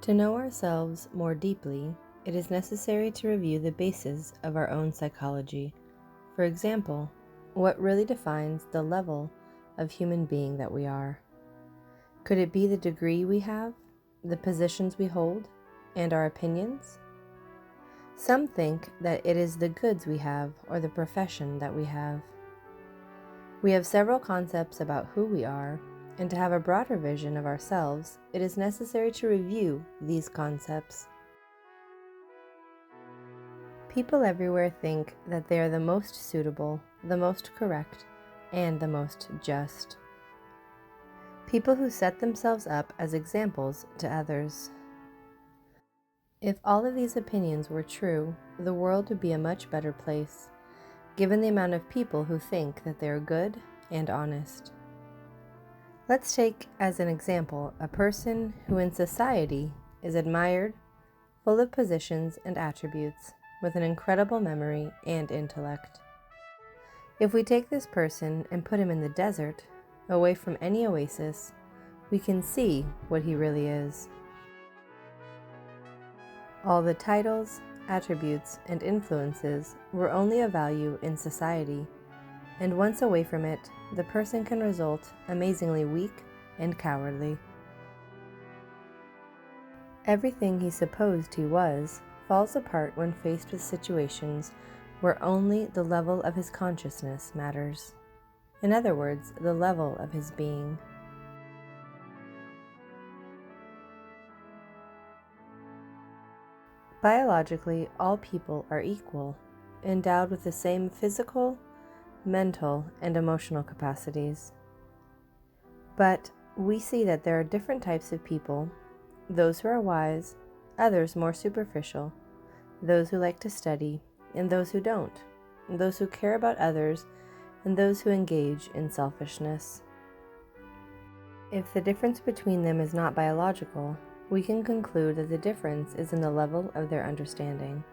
To know ourselves more deeply, it is necessary to review the bases of our own psychology. For example, what really defines the level of human being that we are? Could it be the degree we have, the positions we hold, and our opinions? Some think that it is the goods we have or the profession that we have. We have several concepts about who we are, and to have a broader vision of ourselves, it is necessary to review these concepts. People everywhere think that they are the most suitable, the most correct, and the most just. People who set themselves up as examples to others. If all of these opinions were true, the world would be a much better place, given the amount of people who think that they are good and honest. Let's take as an example a person who in society is admired, full of positions and attributes, with an incredible memory and intellect. If we take this person and put him in the desert, away from any oasis, we can see what he really is. All the titles, attributes, and influences were only of value in society, and once away from it, the person can result amazingly weak and cowardly. Everything he supposed he was falls apart when faced with situations where only the level of his consciousness matters. In other words, the level of his being. Biologically, all people are equal, endowed with the same physical, mental, and emotional capacities. But we see that there are different types of people, those who are wise, others more superficial, those who like to study, and those who don't, those who care about others, and those who engage in selfishness. If the difference between them is not biological, we can conclude that the difference is in the level of their understanding.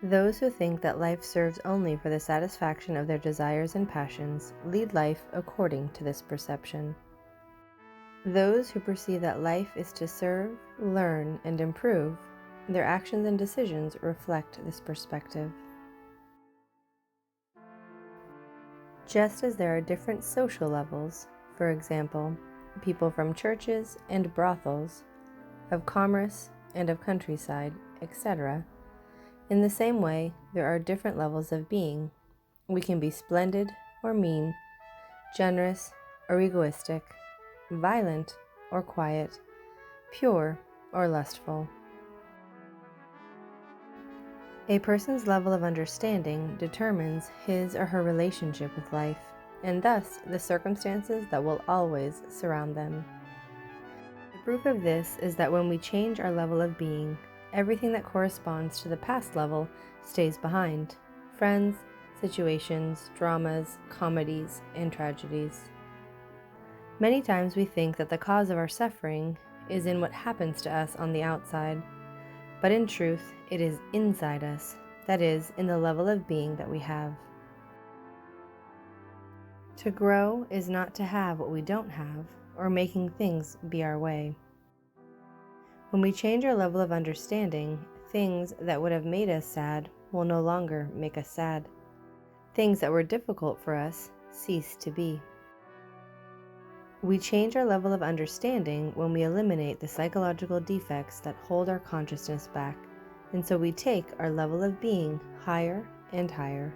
Those who think that life serves only for the satisfaction of their desires and passions lead life according to this perception. Those who perceive that life is to serve, learn, and improve, their actions and decisions reflect this perspective. Just as there are different social levels, for example, people from churches and brothels, of commerce and of countryside, etc., in the same way, there are different levels of being. We can be splendid or mean, generous or egoistic, violent or quiet, pure or lustful. A person's level of understanding determines his or her relationship with life, and thus the circumstances that will always surround them. The proof of this is that when we change our level of being, everything that corresponds to the past level stays behind: friends, situations, dramas, comedies, and tragedies. Many times we think that the cause of our suffering is in what happens to us on the outside, but in truth, it is inside us, that is, in the level of being that we have. To grow is not to have what we don't have, or making things be our way. When we change our level of understanding, things that would have made us sad will no longer make us sad. Things that were difficult for us cease to be. We change our level of understanding when we eliminate the psychological defects that hold our consciousness back, and so we take our level of being higher and higher.